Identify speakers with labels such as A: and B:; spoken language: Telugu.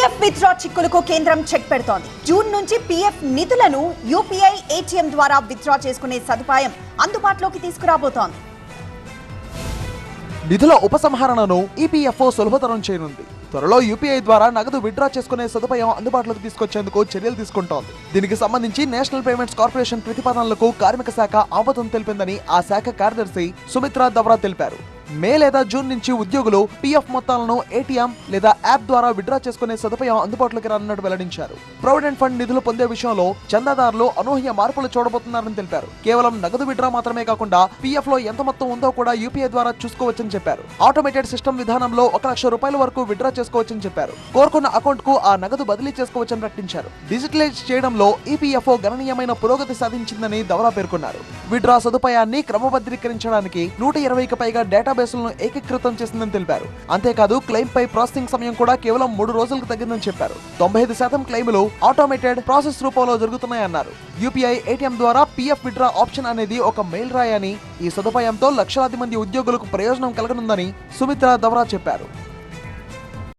A: పీఎఫ్ విత్డ్రా చిక్కులకు కేంద్రం చెక్ పెడుతోంది. జూన్ నుంచి పీఎఫ్ నిధులను యూపీఐ ఏటీఎం ద్వారా విత్డ్రా చేసుకునే సదుపాయం అందుబాటులోకి తీసుకురాబోతోంది.
B: నిధుల ఉపసంహరణను ఈపీఎఫ్ఓ సులభతరం చేయనుంది. త్వరలో యూపీఐ ద్వారా నగదు విత్డ్రా చేసుకునే సదుపాయం అందుబాటులోకి తీసుకొచ్చేందుకు చర్యలు తీసుకుంటోంది. దీనికి సంబంధించి నేషనల్ పేమెంట్స్ కార్పొరేషన్ ప్రతిపాదనలకు కార్మిక శాఖ ఆమోదం తెలిపిందని ఆ శాఖ కార్యదర్శి సుమిత్రా దవ్రా తెలిపారు. మే లేదా జూన్ నుంచి ఉద్యోగులు పీఎఫ్ మొత్తాలను ఏటీఎం లేదా యాప్ ద్వారా విత్డ్రా చేసుకునే సదుపాయం అందుబాటులోకి రానున్నట్టు వెల్లడించారు. ప్రావిడెంట్ ఫండ్ నిధులు పొందే విషయంలో చందాదారులు అనూహ్య మార్పులు చూడబోతున్నారని తెలిపారు. కేవలం నగదు విత్డ్రా మాత్రమే కాకుండా పీఎఫ్ లో ఎంత మొత్తం ఉందో కూడా యూపీఐ ద్వారా చూసుకోవచ్చని చెప్పారు. ఆటోమేటెడ్ సిస్టమ్ విధానంలో 1 లక్ష రూపాయల వరకు విత్డ్రా చేసుకోవచ్చని చెప్పారు. కోరుకున్న అకౌంట్ కు ఆ నగదు బదిలీ చేసుకోవచ్చని ప్రకటించారు. డిజిటలైజ్ చేయడంలో ఈపీఎఫ్ఓ గణనీయమైన పురోగతి సాధించిందని దవరా పేర్కొన్నారు. విత్డ్రా సదుపాయాన్ని క్రమబద్ధీకరించడానికి 120కి పైగా డేటా బేస్లను ఏకీకృతం చేసిందని తెలిపారు. అంతేకాదు క్లెయిమ్ పై ప్రాసెసింగ్ సమయం కూడా కేవలం 3 రోజులకు తగ్గిందని చెప్పారు. 95% క్లెయిములు ఆటోమేటెడ్ ప్రాసెస్ రూపంలో జరుగుతున్నాయన్నారు. యూపీఐ ఏటీఎం ద్వారా పీఎఫ్ విత్డ్రా ఆప్షన్ అనేది ఒక మెయిల్ రాయని, ఈ సదుపాయంతో లక్షలాది మంది ఉద్యోగులకు ప్రయోజనం కలగనుందని సుమిత్రా దవ్రా చెప్పారు.